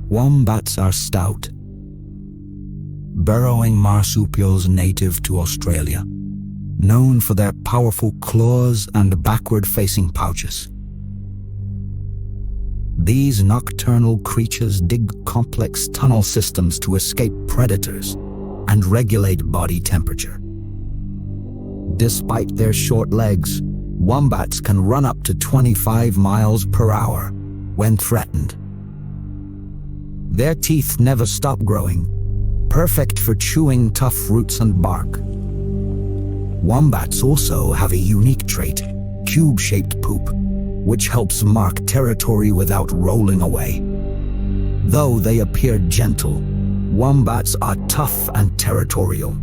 Wombats are stout, burrowing marsupials native to Australia, known for their powerful claws and backward-facing pouches. These nocturnal creatures dig complex tunnel systems to escape predators and regulate body temperature. Despite their short legs, wombats can run up to 25 miles per hour when threatened. Their teeth never stop growing, perfect for chewing tough roots and bark. Wombats also have a unique trait, cube-shaped poop, which helps mark territory without rolling away. Though they appear gentle, wombats are tough and territorial.